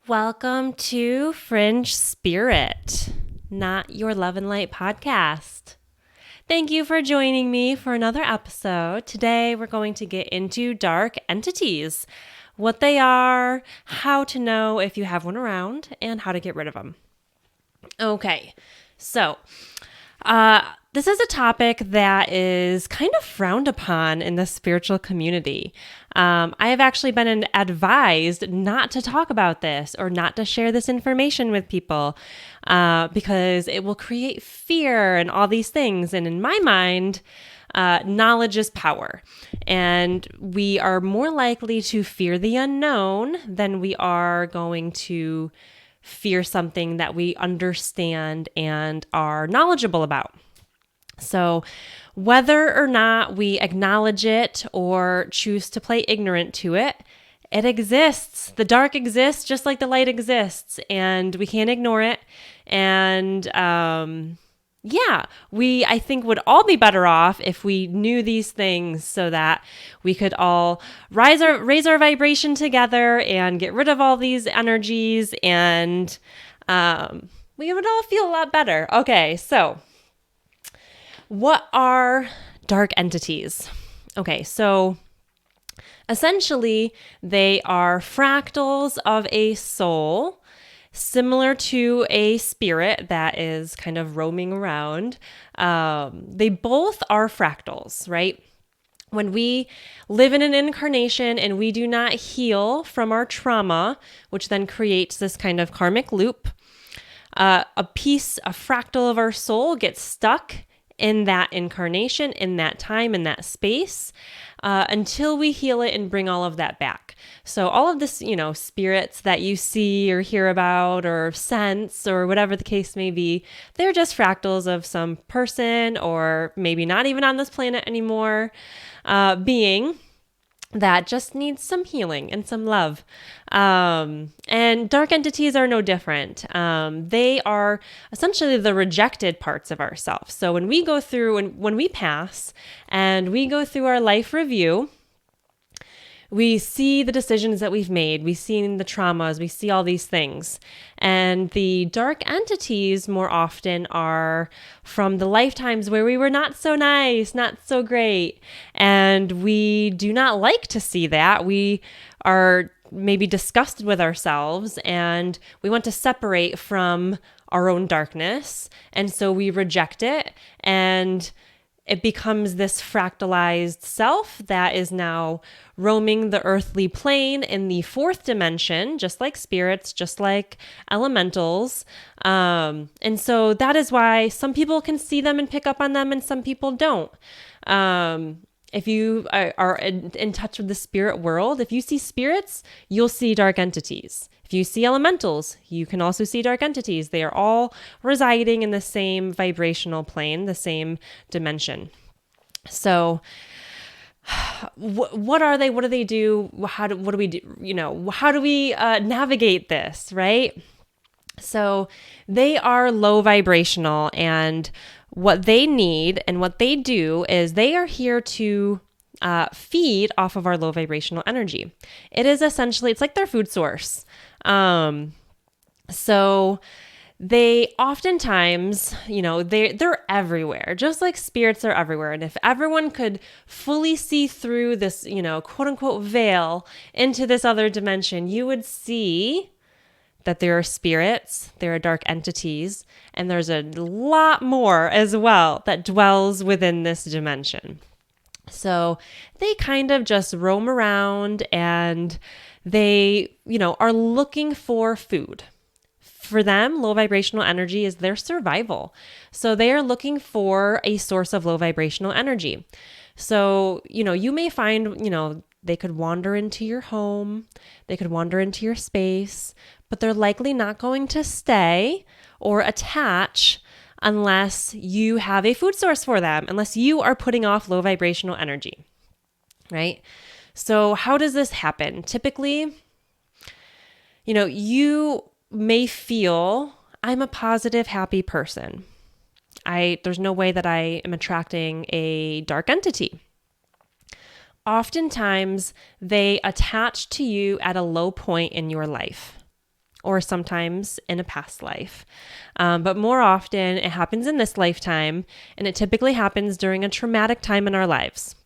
Welcome to Fringe Spirit, not your love and light podcast. Thank you for joining me for another episode. Today we're going to get into dark entities, what they are, how to know if you have one around, and how to get rid of them. Okay, so this is a topic that is kind of frowned upon in the spiritual community. I have actually been advised not to talk about this or not to share this information with people because it will create fear and all these things. And in my mind, knowledge is power. And we are more likely to fear the unknown than we are going to fear something that we understand and are knowledgeable about. So whether or not we acknowledge it or choose to play ignorant to it, it exists. The dark exists just like the light exists, and we can't ignore it. And I think would all be better off if we knew these things so that we could all raise our vibration together and get rid of all these energies, and we would all feel a lot better. Okay, so what are dark entities? Okay, so essentially they are fractals of a soul, similar to a spirit that is kind of roaming around. They both are fractals, right? When we live in an incarnation and we do not heal from our trauma, which then creates this kind of karmic loop, a fractal of our soul gets stuck in that incarnation, in that time, in that space, until we heal it and bring all of that back. So all of this, spirits that you see or hear about or sense or whatever the case may be, they're just fractals of some person or maybe not even on this planet anymore, being that just needs some healing and some love. And dark entities are no different. They are essentially the rejected parts of ourselves. So when we go through, when we pass and we go through our life review, we see the decisions that we've made. We see the traumas. We see all these things. And the dark entities more often are from the lifetimes where we were not so nice, not so great. And we do not like to see that. We are maybe disgusted with ourselves and we want to separate from our own darkness. And so we reject it, and it becomes this fractalized self that is now roaming the earthly plane in the fourth dimension, just like spirits, just like elementals. And so that is why some people can see them and pick up on them and some people don't. If you are in touch with the spirit world, if you see spirits, you'll see dark entities. If you see elementals, you can also see dark entities. They are all residing in the same vibrational plane, the same dimension. So what are they? What do they do? What do we do? How do we navigate this, right? So they are low vibrational, and what they need and what they do is they are here to feed off of our low vibrational energy. It is essentially, it's like their food source. So they oftentimes, they're everywhere, just like spirits are everywhere. And if everyone could fully see through this, quote unquote veil into this other dimension, you would see that there are spirits, there are dark entities, and there's a lot more as well that dwells within this dimension. So they kind of just roam around, and they, are looking for food. For them, low vibrational energy is their survival. So they are looking for a source of low vibrational energy. So, you may find, they could wander into your home, they could wander into your space, but they're likely not going to stay or attach unless you have a food source for them, unless you are putting off low vibrational energy, right? So how does this happen? Typically, you may feel, I'm a positive, happy person. There's no way that I am attracting a dark entity. Oftentimes, they attach to you at a low point in your life, or sometimes in a past life. But more often, it happens in this lifetime, and it typically happens during a traumatic time in our lives.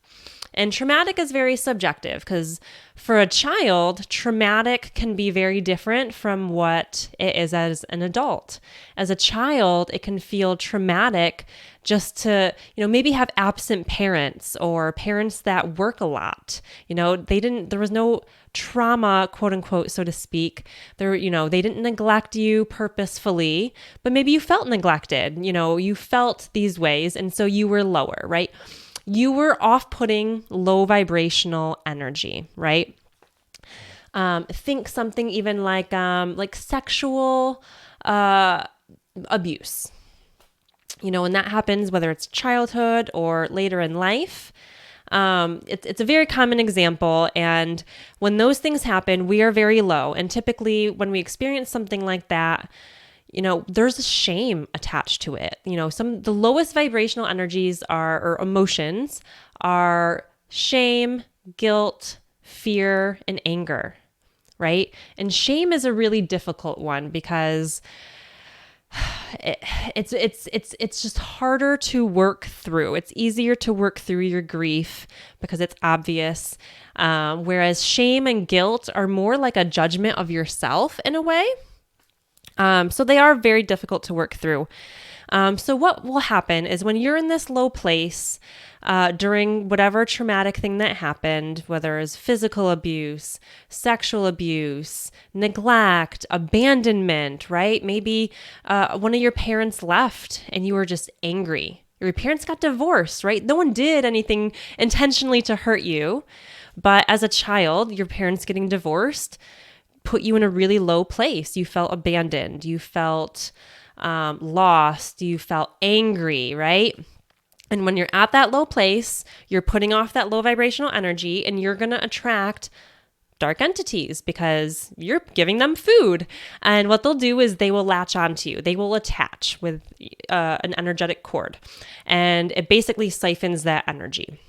And traumatic is very subjective because for a child, traumatic can be very different from what it is as an adult. As a child, it can feel traumatic just to, maybe have absent parents or parents that work a lot. There was no trauma, quote unquote, so to speak. They didn't neglect you purposefully, but maybe you felt neglected. You felt these ways, and so you were lower, right? You were off-putting, low vibrational energy, right? Think something even like sexual abuse. When that happens, whether it's childhood or later in life, it's a very common example. And when those things happen, we are very low. And typically when we experience something like that, there's a shame attached to it. The lowest vibrational energies or emotions are shame, guilt, fear, and anger, right? And shame is a really difficult one because it's just harder to work through. It's easier to work through your grief because it's obvious. Whereas shame and guilt are more like a judgment of yourself in a way. So they are very difficult to work through. So what will happen is when you're in this low place during whatever traumatic thing that happened, whether it's physical abuse, sexual abuse, neglect, abandonment, right? Maybe one of your parents left and you were just angry. Your parents got divorced, right? No one did anything intentionally to hurt you. But as a child, your parents getting divorced put you in a really low place. You felt abandoned. You felt lost. You felt angry, right? And when you're at that low place, you're putting off that low vibrational energy and you're going to attract dark entities because you're giving them food. And what they'll do is they will latch onto you. They will attach with an energetic cord. And it basically siphons that energy.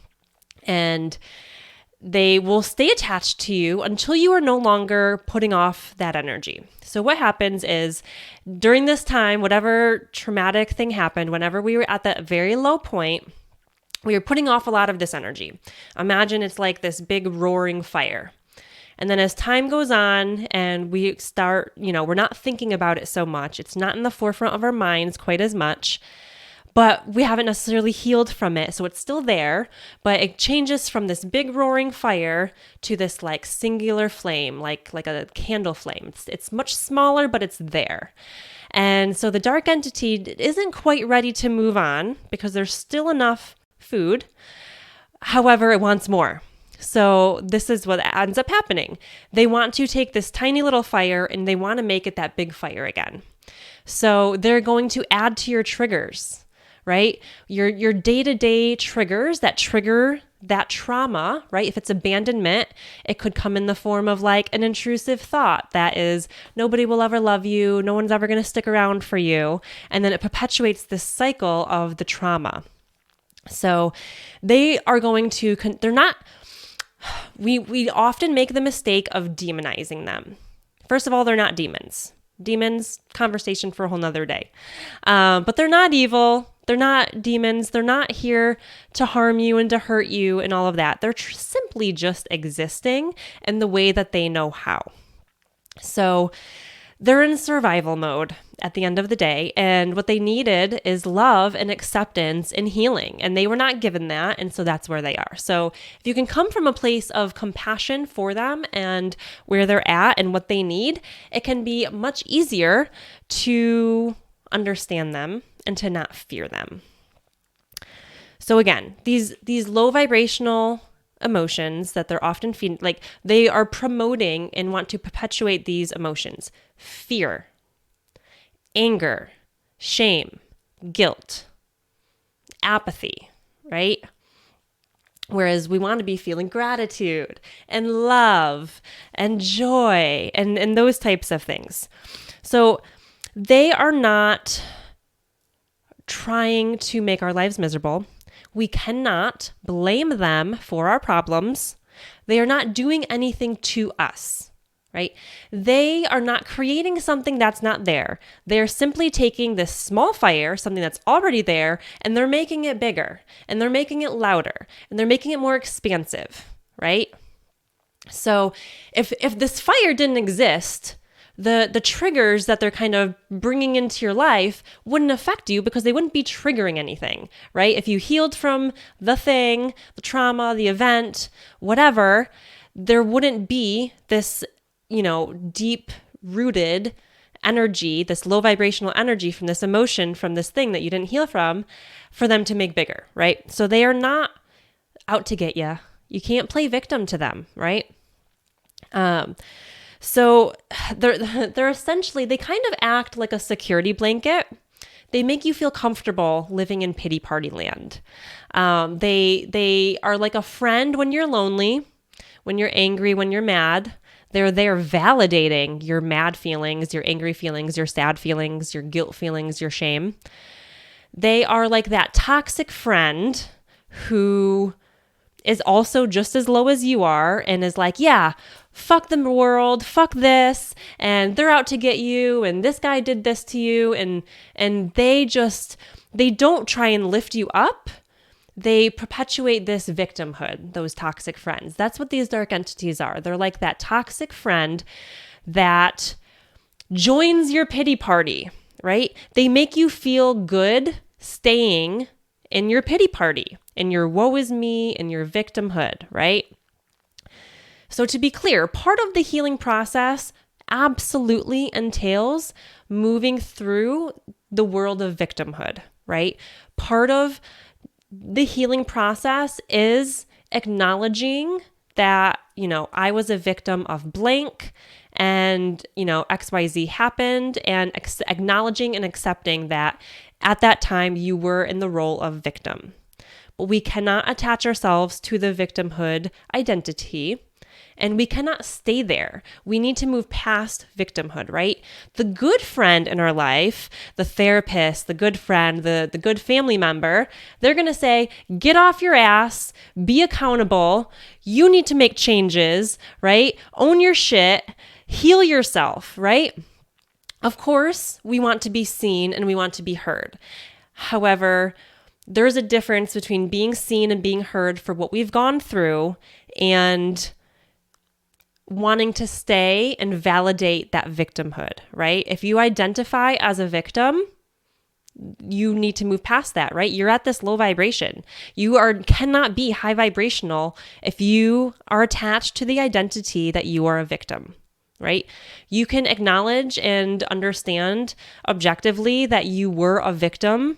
And they will stay attached to you until you are no longer putting off that energy. So what happens is during this time, whatever traumatic thing happened, whenever we were at that very low point, we were putting off a lot of this energy. Imagine it's like this big roaring fire. And then as time goes on and we start, we're not thinking about it so much. It's not in the forefront of our minds quite as much. But we haven't necessarily healed from it. So it's still there, but it changes from this big roaring fire to this like singular flame, like a candle flame. It's much smaller, but it's there. And so the dark entity isn't quite ready to move on because there's still enough food. However, it wants more. So this is what ends up happening. They want to take this tiny little fire and they want to make it that big fire again. So they're going to add to your triggers. Right? Your day-to-day triggers that trigger that trauma, right? If it's abandonment, it could come in the form of like an intrusive thought that is, nobody will ever love you. No one's ever going to stick around for you. And then it perpetuates this cycle of the trauma. So they are going to, they're not, we often make the mistake of demonizing them. First of all, they're not demons. Demons, conversation for a whole nother day. But they're not evil. They're not demons. They're not here to harm you and to hurt you and all of that. They're simply just existing in the way that they know how. So they're in survival mode at the end of the day. And what they needed is love and acceptance and healing. And they were not given that. And so that's where they are. So if you can come from a place of compassion for them and where they're at and what they need, it can be much easier to understand them and to not fear them. So again, these low vibrational emotions that they're often feeding, like they are promoting and want to perpetuate these emotions: fear, anger, shame, guilt, apathy, right? Whereas we want to be feeling gratitude and love and joy and those types of things. So they are not trying to make our lives miserable. We cannot blame them for our problems. They are not doing anything to us. right? They are not creating something that's not there. They're simply taking this small fire, something that's already there, and they're making it bigger, and they're making it louder, and they're making it more expansive, right? So if this fire didn't exist, the triggers that they're kind of bringing into your life wouldn't affect you because they wouldn't be triggering anything, right? If you healed from the thing, the trauma, the event, whatever, there wouldn't be this, deep rooted energy, this low vibrational energy from this emotion, from this thing that you didn't heal from, for them to make bigger, right? So they are not out to get you. You can't play victim to them, right? So they're essentially, they kind of act like a security blanket. They make you feel comfortable living in pity party land. They are like a friend when you're lonely, when you're angry, when you're mad. They're validating your mad feelings, your angry feelings, your sad feelings, your guilt feelings, your shame. They are like that toxic friend who is also just as low as you are and is like, yeah, fuck the world, fuck this, and they're out to get you, and this guy did this to you, and they don't try and lift you up. They perpetuate this victimhood, those toxic friends. That's what these dark entities are. They're like that toxic friend that joins your pity party, right? They make you feel good staying in your pity party, in your woe is me, in your victimhood, right? So to be clear, part of the healing process absolutely entails moving through the world of victimhood, right? Part of the healing process is acknowledging that, I was a victim of blank and, XYZ happened, and acknowledging and accepting that at that time you were in the role of victim. But we cannot attach ourselves to the victimhood identity, and we cannot stay there. We need to move past victimhood, right? The good friend in our life, the therapist, the good friend, the good family member, they're going to say, get off your ass, be accountable. You need to make changes, right? Own your shit, heal yourself, right? Of course, we want to be seen and we want to be heard. However, there's a difference between being seen and being heard for what we've gone through and wanting to stay and validate that victimhood, right? If you identify as a victim, you need to move past that, right? You're at this low vibration. You cannot be high vibrational if you are attached to the identity that you are a victim, right? You can acknowledge and understand objectively that you were a victim.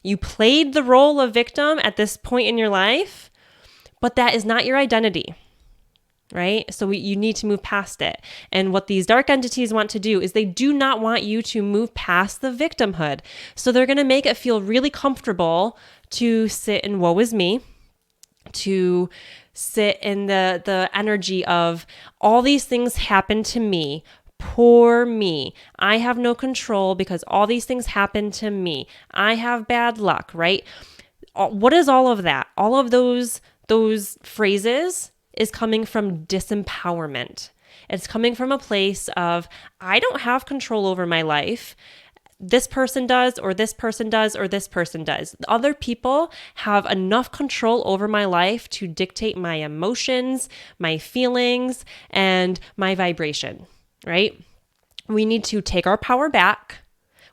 You played the role of victim at this point in your life, but that is not your identity. Right? So you need to move past it. And what these dark entities want to do is they do not want you to move past the victimhood. So they're going to make it feel really comfortable to sit in woe is me, to sit in the energy of all these things happen to me. Poor me. I have no control because all these things happen to me. I have bad luck, right? What is all of that? All of those phrases is coming from disempowerment. It's coming from a place of, I don't have control over my life. This person does, or this person does, or this person does. Other people have enough control over my life to dictate my emotions, my feelings, and my vibration, right? We need to take our power back.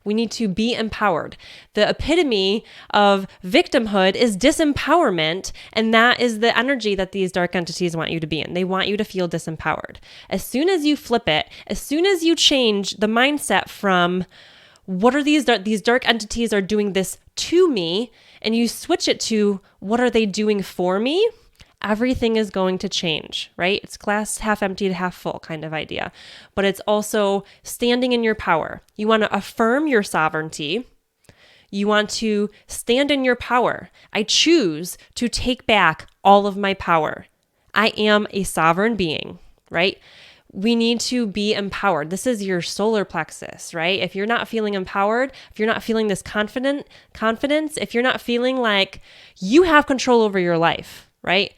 We need to be empowered. The epitome of victimhood is disempowerment, and that is the energy that these dark entities want you to be in. They want you to feel disempowered. As soon as you flip it, as soon as you change the mindset from what are these dark entities are doing this to me, and you switch it to what are they doing for me, everything is going to change, right? It's glass half empty to half full kind of idea. But it's also standing in your power. You want to affirm your sovereignty. You want to stand in your power. I choose to take back all of my power. I am a sovereign being, right? We need to be empowered. This is your solar plexus, right? If you're not feeling empowered, if you're not feeling this confidence, if you're not feeling like you have control over your life, right?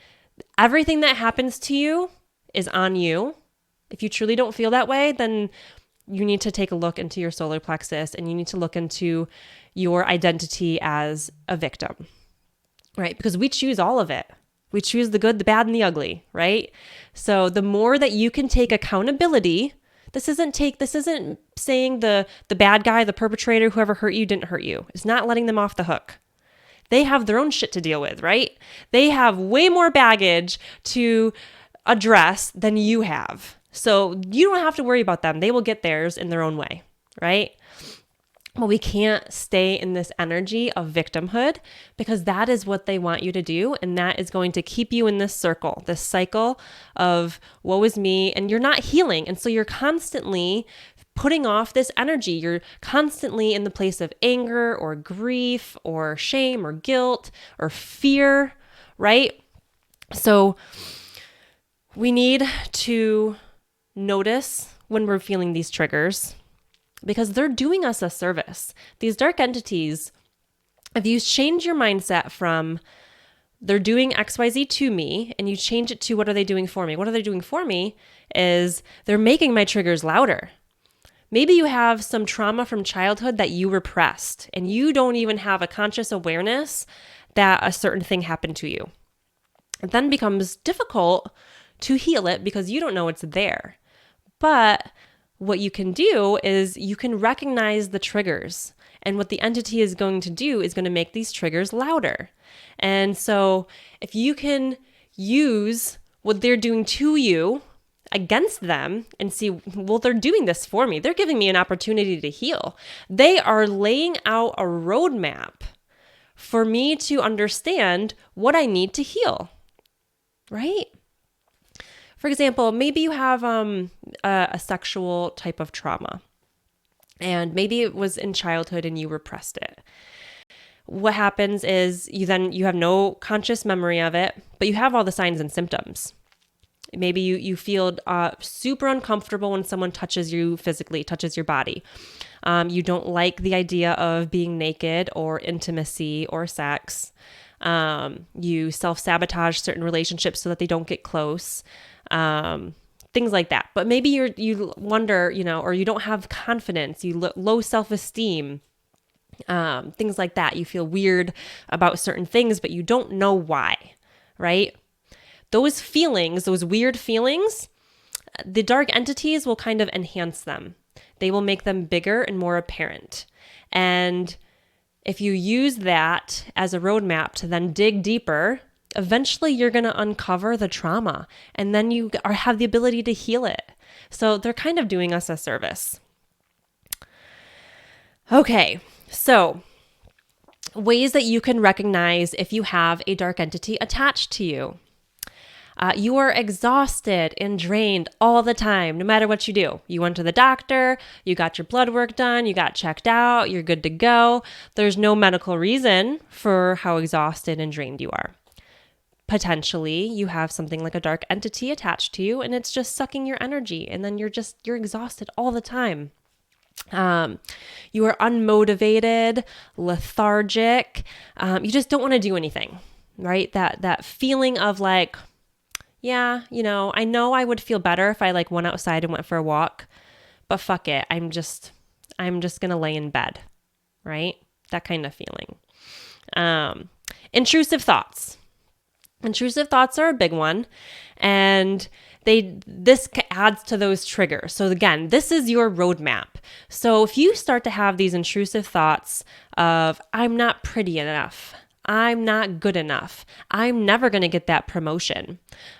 Everything that happens to you is on you. If you truly don't feel that way, then you need to take a look into your solar plexus and you need to look into your identity as a victim, right? Because we choose all of it. We choose the good, the bad, and the ugly, right? So the more that you can take accountability, this isn't saying the bad guy, the perpetrator, whoever hurt you didn't hurt you. It's not letting them off the hook. They have their own shit to deal with, right? They have way more baggage to address than you have. So you don't have to worry about them. They will get theirs in their own way, right? Well, we can't stay in this energy of victimhood because that is what they want you to do. And that is going to keep you in this circle, this cycle of woe is me, and you're not healing. And so you're constantly putting off this energy. You're constantly in the place of anger or grief or shame or guilt or fear, right? So we need to notice when we're feeling these triggers because they're doing us a service. These dark entities, if you change your mindset from they're doing XYZ to me and you change it to what are they doing for me? What are they doing for me is they're making my triggers louder. Maybe you have some trauma from childhood that you repressed and you don't even have a conscious awareness that a certain thing happened to you. It then becomes difficult to heal it because you don't know it's there. But what you can do is you can recognize the triggers. And what the entity is going to do is going to make these triggers louder. And so if you can use what they're doing to you against them and see, well, they're doing this for me. They're giving me an opportunity to heal. They are laying out a roadmap for me to understand what I need to heal, right? For example, maybe you have a sexual type of trauma, and maybe it was in childhood and you repressed it. What happens is you have no conscious memory of it, but you have all the signs and symptoms. Maybe you feel super uncomfortable when someone touches you physically, touches your body. You don't like the idea of being naked or intimacy or sex. You self-sabotage certain relationships so that they don't get close. Things like that. But maybe you wonder, or you don't have confidence, low self-esteem, things like that. You feel weird about certain things, but you don't know why, right? Those feelings, those weird feelings, the dark entities will kind of enhance them. They will make them bigger and more apparent. And if you use that as a roadmap to then dig deeper, eventually you're going to uncover the trauma and then you have the ability to heal it. So they're kind of doing us a service. Okay, so ways that you can recognize if you have a dark entity attached to you. You are exhausted and drained all the time, no matter what you do. You went to the doctor, you got your blood work done, you got checked out, you're good to go. There's no medical reason for how exhausted and drained you are. Potentially, you have something like a dark entity attached to you and it's just sucking your energy and then you're exhausted all the time. You are unmotivated, lethargic. You just don't want to do anything, right? That feeling of like, yeah, I know I would feel better if I went outside and went for a walk, but fuck it. I'm just going to lay in bed, right? That kind of feeling. Intrusive thoughts. Intrusive thoughts are a big one, and this adds to those triggers. So again, this is your roadmap. So if you start to have these intrusive thoughts of, I'm not pretty enough, I'm not good enough, I'm never going to get that promotion,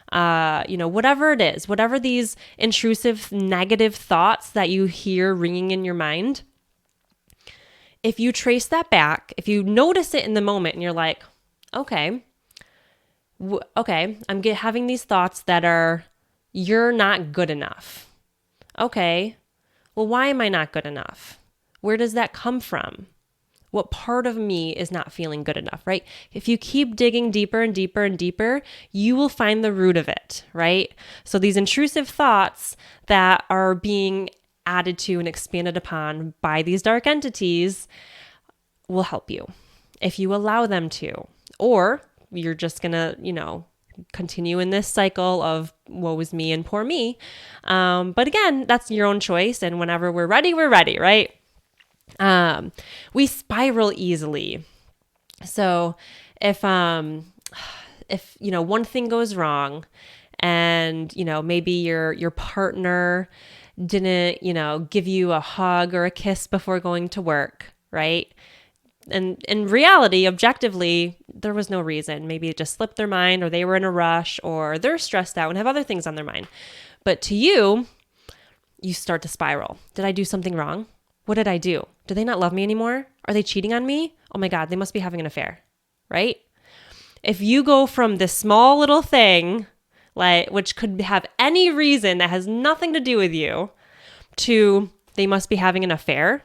whatever it is, whatever these intrusive negative thoughts that you hear ringing in your mind, if you trace that back, if you notice it in the moment and you're like, okay, I'm having these thoughts that are, you're not good enough. Okay, well, why am I not good enough? Where does that come from? What part of me is not feeling good enough, right? If you keep digging deeper and deeper and deeper, you will find the root of it, right? So these intrusive thoughts that are being added to and expanded upon by these dark entities will help you if you allow them to. Or you're just gonna, continue in this cycle of woe is me and poor me. But again, that's your own choice. And whenever we're ready, right? We spiral easily. So if one thing goes wrong and, maybe your partner didn't, give you a hug or a kiss before going to work, right? And in reality, objectively, there was no reason. Maybe it just slipped their mind, or they were in a rush, or they're stressed out and have other things on their mind. But to you, you start to spiral. Did I do something wrong? What did I do? Do they not love me anymore? Are they cheating on me? Oh my God, they must be having an affair, right? If you go from this small little thing, which could have any reason that has nothing to do with you, to they must be having an affair,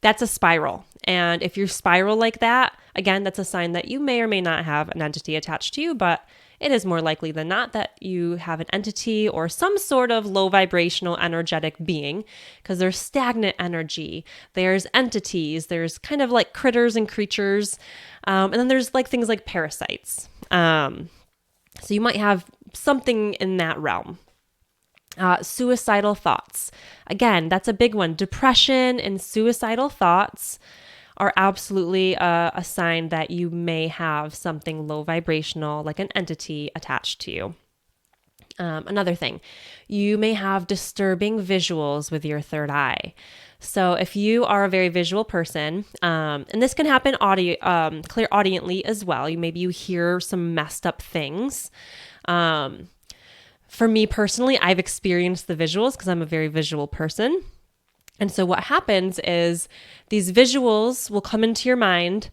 that's a spiral. And if you spiral like that, again, that's a sign that you may or may not have an entity attached to you, but it is more likely than not that you have an entity or some sort of low vibrational energetic being, because there's stagnant energy, there's entities, there's kind of like critters and creatures, and then there's like things like parasites. So you might have something in that realm. Suicidal thoughts. Again, that's a big one. Depression and suicidal thoughts are absolutely a sign that you may have something low vibrational, like an entity attached to you. Another thing, you may have disturbing visuals with your third eye. So if you are a very visual person, and this can happen clairaudiently as well, maybe you hear some messed up things. For me personally, I've experienced the visuals because I'm a very visual person. And so what happens is these visuals will come into your mind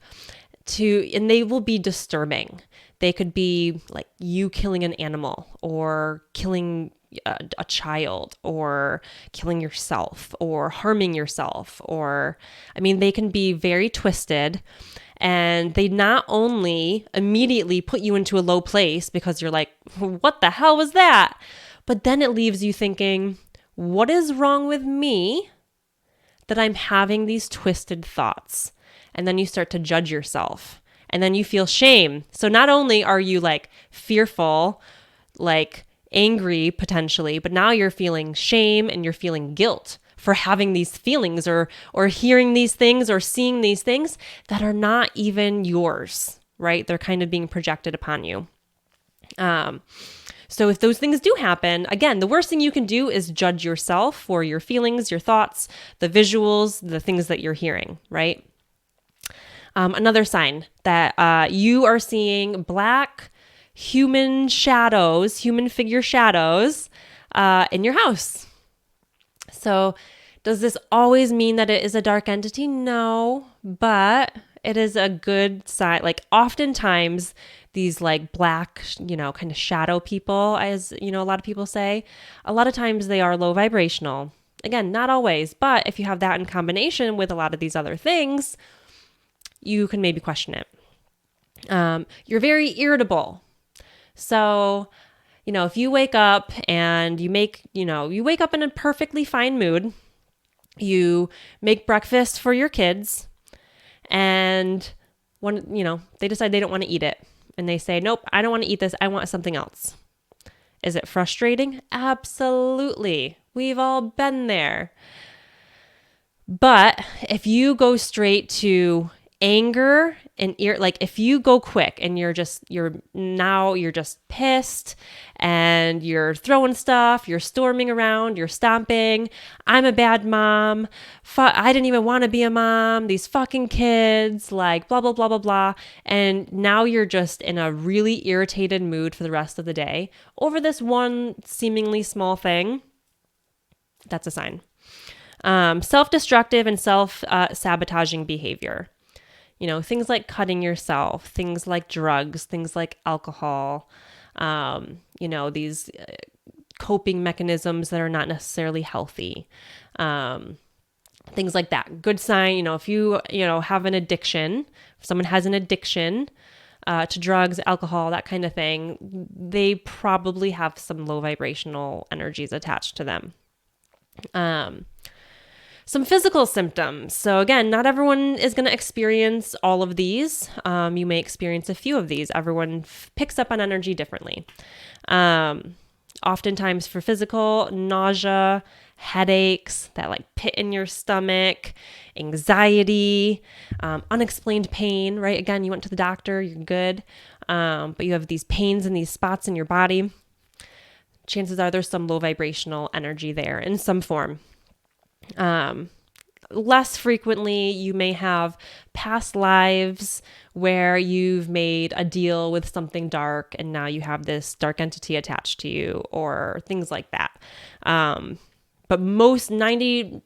and they will be disturbing. They could be like you killing an animal, or killing a child, or killing yourself, or harming yourself, they can be very twisted. And they not only immediately put you into a low place because you're like, what the hell was that? But then it leaves you thinking, what is wrong with me that I'm having these twisted thoughts? And then you start to judge yourself, and then you feel shame. So not only are you like fearful, like angry potentially, but now you're feeling shame and you're feeling guilt for having these feelings or hearing these things or seeing these things that are not even yours, right? They're kind of being projected upon you. So if those things do happen, again, the worst thing you can do is judge yourself for your feelings, your thoughts, the visuals, the things that you're hearing, right? Another sign that you are seeing black human figure shadows in your house. So does this always mean that it is a dark entity? No, but it is a good sign. Like oftentimes these like black, kind of shadow people, as a lot of people say, a lot of times they are low vibrational. Again, not always, but if you have that in combination with a lot of these other things, you can maybe question it. You're very irritable. So if you wake up and you wake up in a perfectly fine mood, you make breakfast for your kids, and they decide they don't want to eat it. And they say, nope, I don't want to eat this. I want something else. Is it frustrating? Absolutely. We've all been there. But if you go straight to anger and like if you go quick and you're just pissed and you're throwing stuff, you're storming around, you're stomping, I'm a bad mom, I didn't even want to be a mom, these fucking kids, like blah, blah, blah, blah, blah. And now you're just in a really irritated mood for the rest of the day over this one seemingly small thing. That's a sign. Self-destructive and self-sabotaging behavior. Things like cutting yourself, things like drugs, things like alcohol, these coping mechanisms that are not necessarily healthy, things like that. Good sign, if you, have an addiction, if someone has an addiction to drugs, alcohol, that kind of thing, they probably have some low vibrational energies attached to them. Some physical symptoms. So again, not everyone is going to experience all of these. You may experience a few of these. Everyone picks up on energy differently. Oftentimes for physical, nausea, headaches, that like pit in your stomach, anxiety, unexplained pain, right? Again, you went to the doctor, you're good, but you have these pains in these spots in your body. Chances are there's some low vibrational energy there in some form. Less frequently, you may have past lives where you've made a deal with something dark and now you have this dark entity attached to you or things like that. But most 95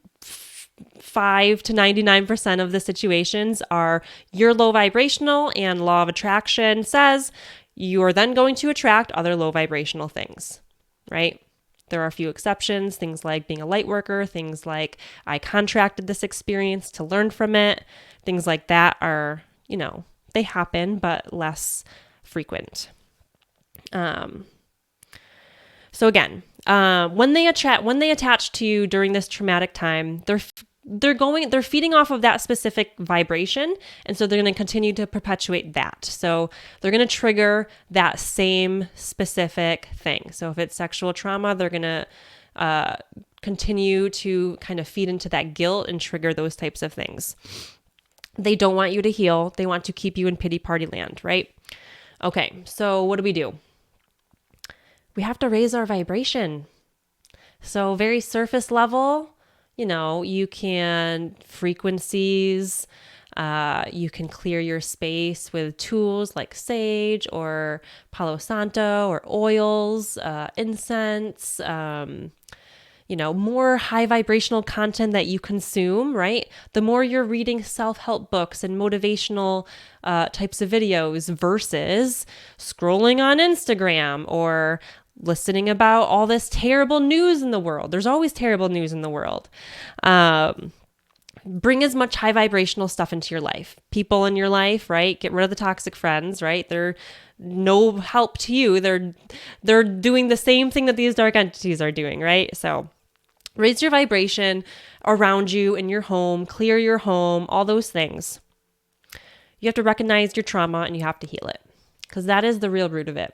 to 99% of the situations are you're low vibrational, and law of attraction says you are then going to attract other low vibrational things, right? There are a few exceptions, things like being a light worker, things like I contracted this experience to learn from it. Things like that are, they happen, but less frequent. So again, when they attach to you during this traumatic time, they're feeding off of that specific vibration. And so they're going to continue to perpetuate that. So they're going to trigger that same specific thing. So if it's sexual trauma, they're going to continue to kind of feed into that guilt and trigger those types of things. They don't want you to heal. They want to keep you in pity party land, right? Okay, so what do? We have to raise our vibration. So very surface level, you can frequencies, you can clear your space with tools like sage or Palo Santo or oils, incense, more high vibrational content that you consume, right? The more you're reading self-help books and motivational types of videos versus scrolling on Instagram or listening about all this terrible news in the world. There's always terrible news in the world. Bring as much high vibrational stuff into your life. People in your life, right? Get rid of the toxic friends, right? They're no help to you. They're doing the same thing that these dark entities are doing, right? So raise your vibration around you in your home, clear your home, all those things. You have to recognize your trauma and you have to heal it, because that is the real root of it.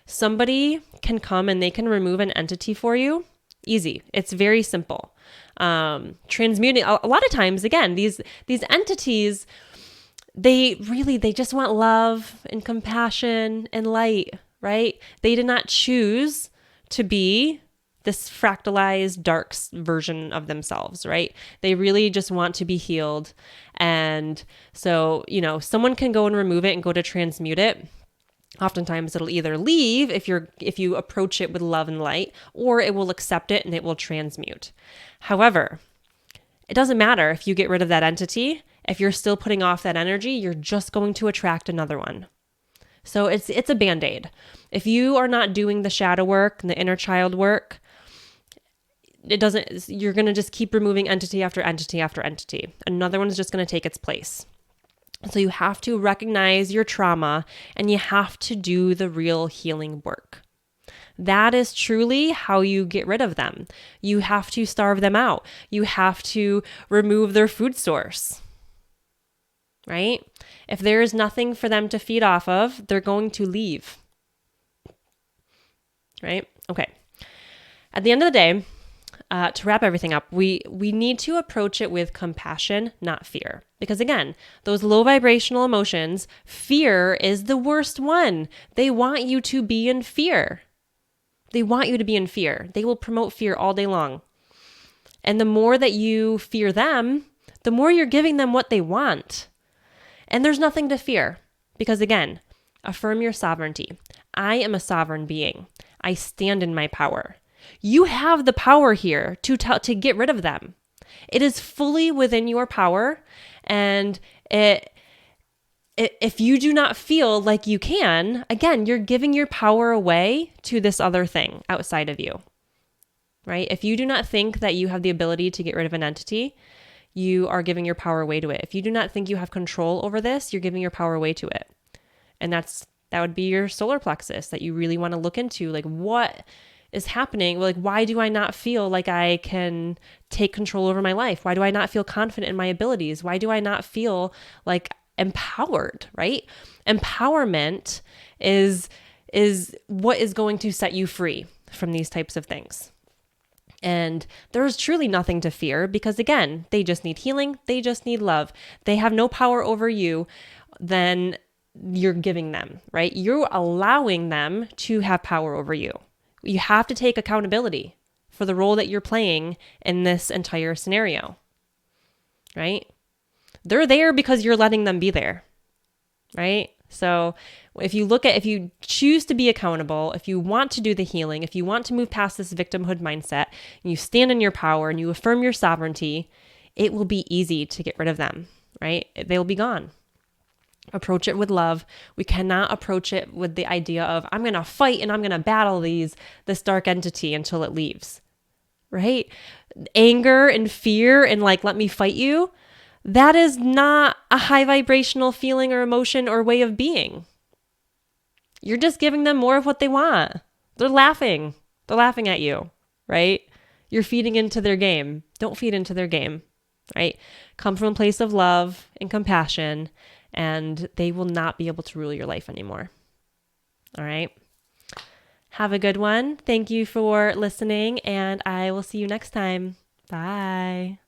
Somebody can come and they can remove an entity for you. Easy. It's very simple. Transmuting, a lot of times, again, these entities, they just want love and compassion and light, right? They did not choose to be this fractalized dark version of themselves, right? They really just want to be healed. And so, someone can go and remove it and go to transmute it. Oftentimes it'll either leave if you approach it with love and light, or it will accept it and it will transmute. However, it doesn't matter if you get rid of that entity. If you're still putting off that energy, you're just going to attract another one. So it's a Band-Aid. If you are not doing the shadow work and the inner child work, you're going to just keep removing entity after entity after entity. Another one is just going to take its place. So you have to recognize your trauma and you have to do the real healing work. That is truly how you get rid of them. You have to starve them out. You have to remove their food source, right? If there is nothing for them to feed off of, they're going to leave, right? Okay. At the end of the day, to wrap everything up, we need to approach it with compassion, not fear. Because again, those low vibrational emotions, fear is the worst one. They want you to be in fear. They want you to be in fear. They will promote fear all day long. And the more that you fear them, the more you're giving them what they want. And there's nothing to fear. Because again, affirm your sovereignty. I am a sovereign being. I stand in my power. You have the power here to get rid of them. It is fully within your power, and if you do not feel like you can, again, you're giving your power away to this other thing outside of you, right? If you do not think that you have the ability to get rid of an entity, you are giving your power away to it. If you do not think you have control over this, you're giving your power away to it. And that would be your solar plexus that you really want to look into. Like, what is happening? Like, why do I not feel like I can take control over my life? Why do I not feel confident in my abilities? Why do I not feel like empowered, right? Empowerment is what is going to set you free from these types of things. And there is truly nothing to fear because, again, they just need healing. They just need love. They have no power over you than you're giving them, right? You're allowing them to have power over you. You have to take accountability for the role that you're playing in this entire scenario, right? They're there because you're letting them be there, right? So if you choose to be accountable, if you want to do the healing, if you want to move past this victimhood mindset, and you stand in your power and you affirm your sovereignty, it will be easy to get rid of them, right? They'll be gone. Approach it with love. We cannot approach it with the idea of, I'm going to fight and I'm going to battle this dark entity until it leaves, right? Anger and fear and like, let me fight you. That is not a high vibrational feeling or emotion or way of being. You're just giving them more of what they want. They're laughing. They're laughing at you, right? You're feeding into their game. Don't feed into their game, right? Come from a place of love and compassion, and they will not be able to rule your life anymore. All right. Have a good one. Thank you for listening, and I will see you next time. Bye.